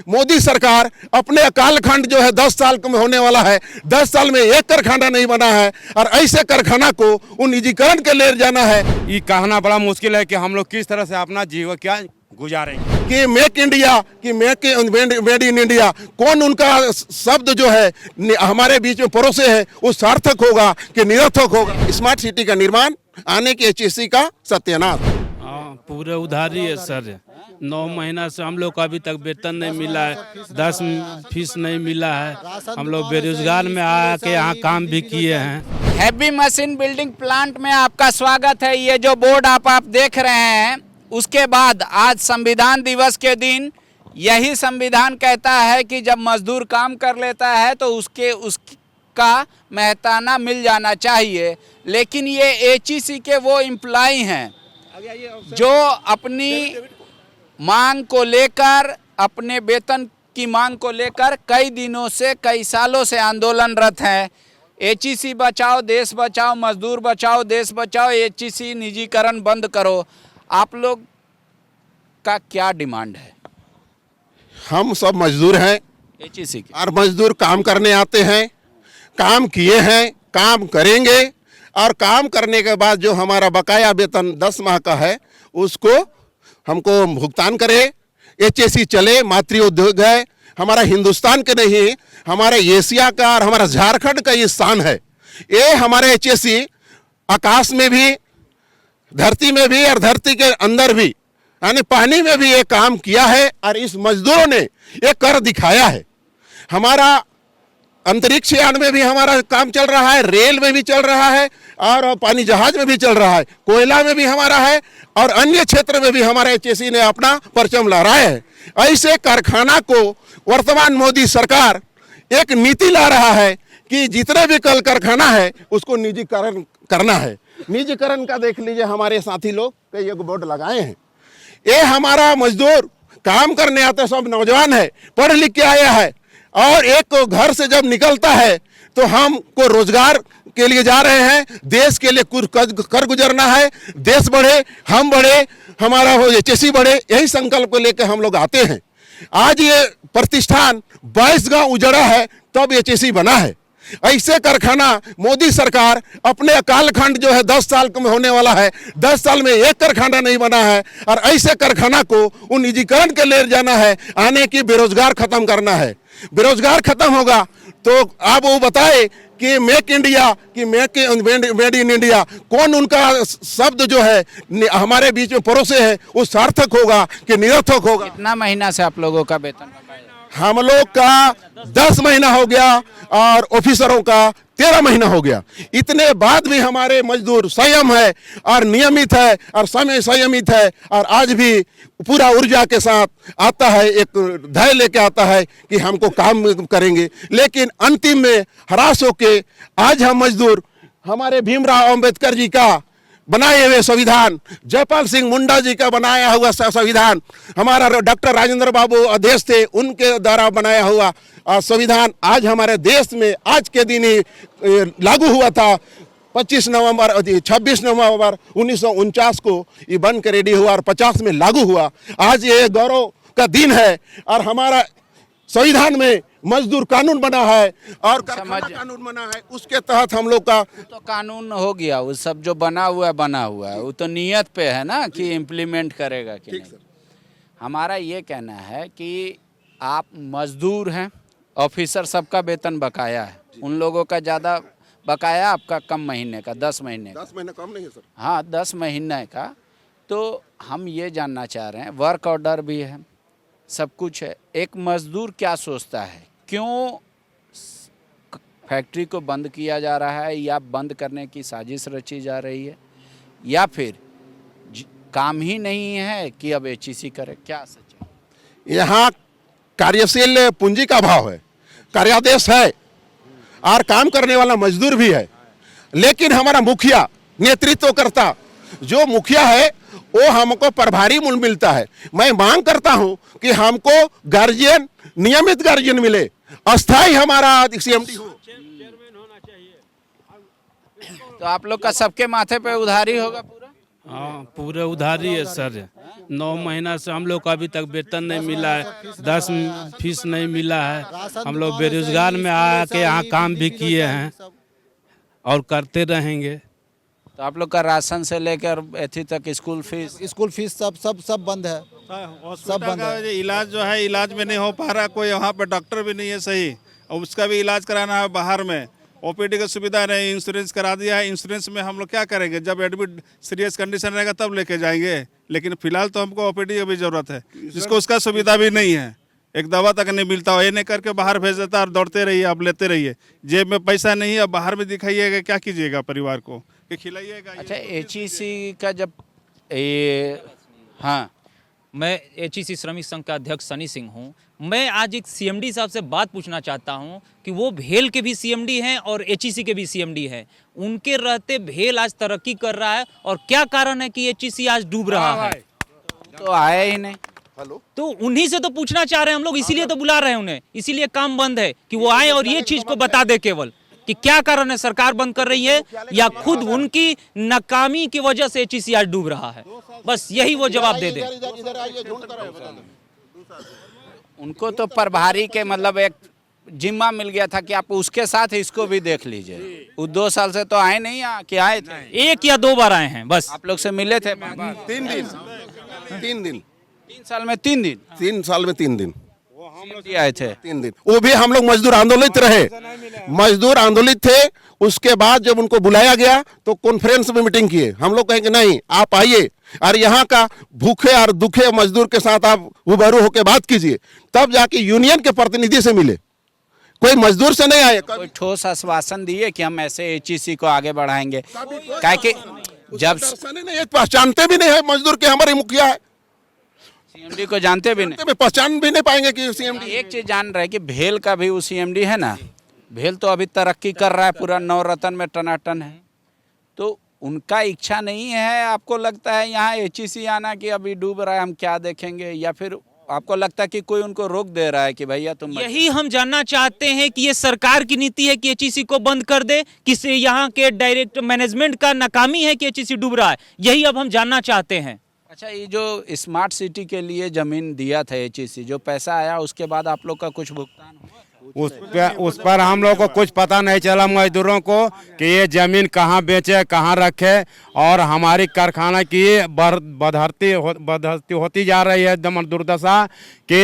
मोदी सरकार अपने कालखंड जो है 10 साल में होने वाला है, 10 साल में एक कारखाना नहीं बना है और ऐसे कारखाना को उन निजीकरण के ले जाना है। ये कहना बड़ा मुश्किल है कि हम लोग किस तरह से अपना जीवन क्या गुजारेंगे। कि मेक इंडिया, कि मेड इन इंडिया, कौन उनका शब्द जो है हमारे बीच में परोसे है वो सार्थक होगा कि निरर्थक होगा। स्मार्ट सिटी का निर्माण, आने की HSC का सत्यानाश। हाँ, पूरे उधारी है सर। 9 महीना से हम लोग को अभी तक वेतन नहीं मिला है, 10 फीस नहीं मिला है। हम लोग बेरोजगार में आके यहाँ काम भी किए हैं। हैवी मशीन बिल्डिंग प्लांट में आपका स्वागत है। ये जो बोर्ड आप देख रहे हैं, उसके बाद आज संविधान दिवस के दिन यही संविधान कहता है कि जब मजदूर काम कर लेता है तो उसका मेहताना मिल जाना चाहिए। लेकिन ये HEC के वो एम्प्लॉय हैं जो अपनी मांग को लेकर, अपने वेतन की मांग को लेकर कई दिनों से, कई सालों से आंदोलनरत हैं। HEC बचाओ देश बचाओ, मजदूर बचाओ देश बचाओ, HEC निजीकरण बंद करो। आप लोग का क्या डिमांड है? हम सब मजदूर हैं HEC के, और मजदूर काम करने आते हैं, काम किए हैं, काम करेंगे और काम करने के बाद जो हमारा बकाया वेतन 10 माह का है उसको हमको भुगतान करे। HEC चले, मातृ उद्योग है, हमारा हिंदुस्तान के नहीं, हमारे एशिया का और हमारा झारखंड का ये स्थान है। ये हमारे HEC आकाश में भी, धरती में भी और धरती के अंदर भी, यानी पानी में भी ये काम किया है और इस मजदूरों ने ये कर दिखाया है। हमारा अंतरिक्ष यान में भी हमारा काम चल रहा है, रेल में भी चल रहा है और पानी जहाज में भी चल रहा है, कोयला में भी हमारा है और अन्य क्षेत्र में भी हमारे HEC ने अपना परचम लहराया है। ऐसे कारखाना को वर्तमान मोदी सरकार एक नीति ला रहा है कि जितने भी कल कारखाना है उसको निजीकरण करना है। निजीकरण का देख लीजिए, हमारे साथी लोग कई एक बोर्ड लगाए हैं। ये हमारा मजदूर काम करने आते सब नौजवान है, पढ़ लिख के आया है और एक घर से जब निकलता है तो हमको रोजगार के लिए जा रहे हैं, देश के लिए कुछ कर गुजरना है, देश बढ़े, हम बढ़े, हमारा HEC बढ़े, यही संकल्प को लेकर हम लोग आते हैं। आज ये प्रतिष्ठान 22 गांव उजड़ा है तब HEC बना है। ऐसे कारखाना मोदी सरकार अपने कालखंड जो है 10 साल में होने वाला है, 10 साल में एक कारखाना नहीं बना है और ऐसे कारखाना को उन निजीकरण के ले जाना है, आने की बेरोजगार खत्म करना है। बेरोजगार खत्म होगा तो आप वो बताए कि मेक इंडिया, कि मेड इन इंडिया, कौन उनका शब्द जो है हमारे बीच में परोसे है वो सार्थक होगा कि निरर्थक होगा। कितना महीना से आप लोगों का वेतन? हम लोग का 10 महीना हो गया और ऑफिसरों का 13 महीना हो गया। इतने बाद भी हमारे मजदूर संयम है और नियमित है और समय संयमित है और आज भी पूरा ऊर्जा के साथ आता है, एक धैर्य लेके आता है कि हमको काम करेंगे। लेकिन अंतिम में हरास होके आज हम मजदूर हमारे भीमराव अंबेडकर जी का बनाए हुए संविधान, जयपाल सिंह मुंडा जी का बनाया हुआ संविधान, हमारा डॉक्टर राजेंद्र बाबू अध्यक्ष थे उनके द्वारा बनाया हुआ संविधान आज हमारे देश में आज के दिन ही लागू हुआ था। 26 नवंबर 1949 को ये बन के रेडी हुआ और 50 में लागू हुआ। आज ये गौरव का दिन है और हमारा संविधान में मजदूर कानून बना है और कानून बना है, उसके तहत हम लोग का तो कानून हो गया। वो सब जो बना हुआ है वो तो नियत पे है ना कि इम्प्लीमेंट करेगा कि नहीं। हमारा ये कहना है कि आप मजदूर हैं, ऑफिसर सबका वेतन बकाया है, उन लोगों का ज़्यादा बकाया, आपका कम महीने का 10 महीने का। 10 महीने कम नहीं है सर। हाँ, 10 महीने का। तो हम ये जानना चाह रहे हैं, वर्क ऑर्डर भी है, सब कुछ है, एक मजदूर क्या सोचता है, क्यों फैक्ट्री को बंद किया जा रहा है या बंद करने की साजिश रची जा रही है या फिर काम ही नहीं है कि अब HEC करे, क्या सच है? यहाँ कार्यशील पूंजी का अभाव है, कार्यादेश है और काम करने वाला मजदूर भी है। लेकिन हमारा मुखिया नेतृत्व करता जो मुखिया है वो हमको प्रभारी मूल्य मिलता है। मैं मांग करता हूं कि हमको गार्जियन, नियमित गार्जियन मिले, अस्थाई हमारा CMD हो। तो आप लोग का सबके माथे पे उधारी होगा पूरा? हाँ पूरे उधारी है सर। 9 महीना से हम लोग को अभी तक वेतन नहीं मिला है, 10 फीस नहीं मिला है। हम लोग बेरोजगार में आके यहाँ काम भी किए हैं और करते रहेंगे। तो आप लोग का राशन से लेकर अथी तक स्कूल फीस सब बंद है। हॉस्पिटल का इलाज जो है इलाज में नहीं हो पा रहा, कोई वहाँ पे डॉक्टर भी नहीं है सही, और उसका भी इलाज कराना है बाहर में। ओपीडी की सुविधा नहीं, इंश्योरेंस करा दिया है, इंश्योरेंस में हम लोग क्या करेंगे, जब एडमिट सीरियस कंडीशन रहेगा तब लेके जाएंगे। लेकिन फिलहाल तो हमको ओपीडी की भी जरूरत है, जिसको उसका सुविधा भी नहीं है, एक दवा तक नहीं मिलता, ये नहीं करके बाहर भेज देता और दौड़ते रहिए, आप लेते रहिए, जेब में पैसा नहीं है, अब बाहर में दिखाइएगा, क्या कीजिएगा परिवार को कि खिलाइएगा। अच्छा HEC का जब ये हाँ मैं HEC श्रमिक संघ का अध्यक्ष सनी सिंह हूं। मैं आज एक CMD साहब से बात पूछना चाहता हूं कि वो भेल के भी CMD हैं और HEC के भी CMD हैं। उनके रहते भेल आज तरक्की कर रहा है, और क्या कारण है कि HEC आज डूब रहा है? तो आया ही नहीं। तो उन्हीं से तो पूछना चाह रहे हैं हम लोग, इसीलिए तो बुला रहे हैं उन्हें, इसीलिए काम बंद है कि वो आए और ये चीज को बता दे केवल कि क्या कारण है, सरकार बंद कर रही है या खुद उनकी नाकामी की वजह से HEC आज डूब रहा है। बस यही वो जवाब दे दे। उनको तो प्रभारी के मतलब एक जिम्मा मिल गया था कि आप उसके साथ इसको भी देख लीजिए। वो 2 साल से तो आए नहीं, कि आए थे 1 या 2 बार आए हैं बस। आप लोग से मिले थे? 3 दिन 3 दिन 3 साल में 3 दिन 3 साल में 3 दिन आए थे। 3 दिन, वो भी हम लोग मजदूर आंदोलित रहे, मजदूर आंदोलित थे। उसके बाद जब उनको बुलाया गया तो कॉन्फ्रेंस में मीटिंग किए। हम लोग कहेंगे नहीं, आप आइए और यहाँ का भूखे और दुखे मजदूर के साथ आप रूबरू होकर बात कीजिए, तब जाके यूनियन के प्रतिनिधि से मिले। कोई मजदूर से नहीं आए। कोई ठोस आश्वासन दिए कि हम ऐसे HEC को आगे बढ़ाएंगे? क्या कि जब नहीं पहचानते भी नहीं है मजदूर के हमारे मुखिया है, CMD को जानते भी नहीं, पहचान भी नहीं पाएंगे कि CMD। एक चीज जान रहे कि भेल का भी वो CMD है ना, भेल तो अभी तरक्की कर रहा है, पूरा नवरत्न में टनाटन है। तो उनका इच्छा नहीं है, आपको लगता है यहाँ HEC आना कि अभी डूब रहा है, हम क्या देखेंगे, या फिर आपको लगता है कि कोई उनको रोक दे रहा है कि भैया तुम? यही हम जानना चाहते हैं कि ये सरकार की नीति है कि HEC को बंद कर दे, कि यहाँ के डायरेक्ट मैनेजमेंट का नाकामी है कि HEC डूब रहा है, यही अब हम जानना चाहते हैं। अच्छा, ये जो स्मार्ट सिटी के लिए जमीन दिया था HEC, जो पैसा आया उसके बाद आप लोग का कुछ भुगतान हुआ? उस पर हम लोग को कुछ पता नहीं चला मजदूरों को कि ये जमीन कहाँ बेचे, कहाँ रखे, और हमारी कारखाना की बढ़ती होती जा रही है एकदम दुर्दशा कि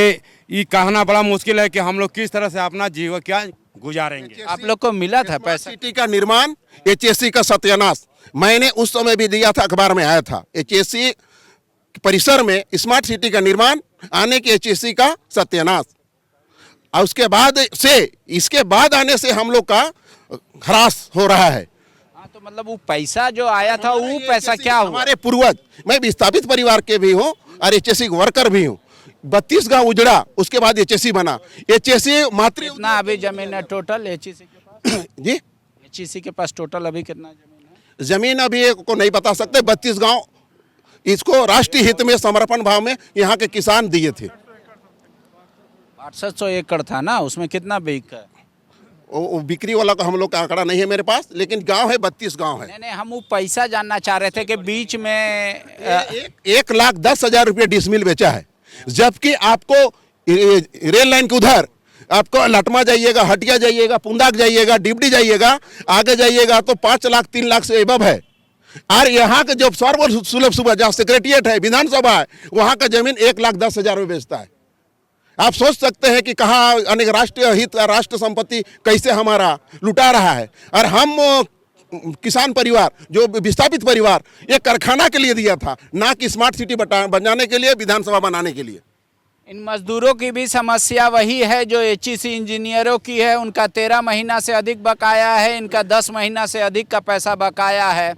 ये कहना बड़ा मुश्किल है कि हम लोग किस तरह से अपना जीवन क्या गुजारेंगे। आप लोग को मिला था पैसा? सिटी का निर्माण, HEC का सत्यानाश, मैंने उस समय भी दिया था, अखबार में आया था। HEC परिसर में स्मार्ट सिटी का निर्माण, आने के HEC का सत्यानाश, और उसके बाद से, इसके बाद आने से हम लोग का ह्रास हो रहा है। हाँ, तो मतलब वो पैसा जो आया था वो पैसा क्या हुआ? हमारे पूर्वज, मैं विस्थापित परिवार के भी हूँ और HEC वर्कर भी हूँ। 32 गांव उजड़ा, उसके बाद HEC बना। HEC मातृ कितना अभी जमीन है टोटल HEC के पास? जी, HEC के पास टोटल अभी कितना जमीन है? जमीन अभी को नहीं बता सकते। 32 गांव इसको राष्ट्रीय हित में समर्पण भाव में यहाँ के किसान दिए थे। 800 एकड़ था ना, उसमें कितना बिक है? वो बिक्री वाला का हम लोग का आंकड़ा नहीं है मेरे पास, लेकिन गांव है, 32 गांव है। नहीं, हम वो पैसा जानना चाह रहे थे कि बीच में 1,10,000 रुपये डिसमिल बेचा है, जबकि आपको रेल लाइन के उधर आपको लटमा जाइएगा, हटिया जाइएगा, पुंदाक जाइएगा, डिबडी जाइएगा, आगे जाइएगा तो 5 लाख 3 लाख से एबव है। और यहाँ का जो सर्वसुलभ सुबह जहाँ सेक्रेटरिएट है, विधानसभा है, वहाँ का जमीन 1,10,000 में बेचता है। आप सोच सकते हैं कि कहाँ अनेक राष्ट्रीय हित, राष्ट्र संपत्ति कैसे हमारा लुटा रहा है। और हम किसान परिवार, जो विस्थापित परिवार, ये कारखाना के लिए दिया था, ना कि स्मार्ट सिटी बनाने के लिए, विधानसभा बनाने के लिए। इन मजदूरों की भी समस्या वही है जो HEC इंजीनियरों की है। उनका 13 महीना से अधिक बकाया है, इनका 10 महीना से अधिक का पैसा बकाया है।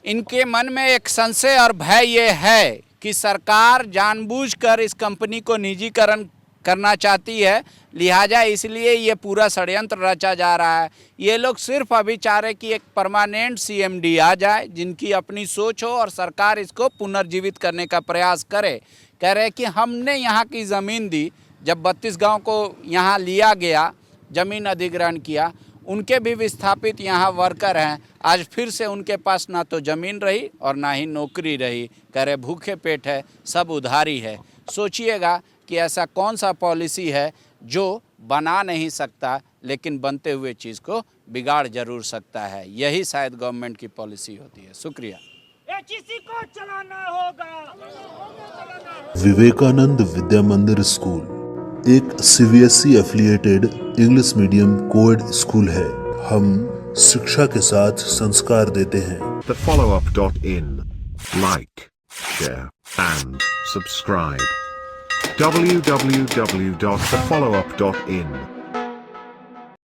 इनके मन में एक संशय और भय ये है कि सरकार जानबूझकर इस कंपनी को निजीकरण करना चाहती है, लिहाजा इसलिए ये पूरा षड्यंत्र रचा जा रहा है। ये लोग सिर्फ अभी चाह रहे कि एक परमानेंट CMD आ जाए, जिनकी अपनी सोच हो, और सरकार इसको पुनर्जीवित करने का प्रयास करे। कह रहे कि हमने यहाँ की ज़मीन दी, जब 32 गांव को यहाँ लिया गया, ज़मीन अधिग्रहण किया, उनके भी विस्थापित यहाँ वर्कर हैं। आज फिर से उनके पास ना तो ज़मीन रही और ना ही नौकरी रही। कह रहे भूखे पेट है, सब उधारी है। सोचिएगा कि ऐसा कौन सा पॉलिसी है जो बना नहीं सकता लेकिन बनते हुए चीज़ को बिगाड़ जरूर सकता है। यही शायद गवर्नमेंट की पॉलिसी होती है। शुक्रिया। एचईसी को चलाना होगा। विवेकानंद विद्या मंदिर स्कूल एक CBSE affiliated English medium coed school है। हम शिक्षा के साथ संस्कार देते हैं। thefollowup.in. Like, share and subscribe. www.thefollowup.in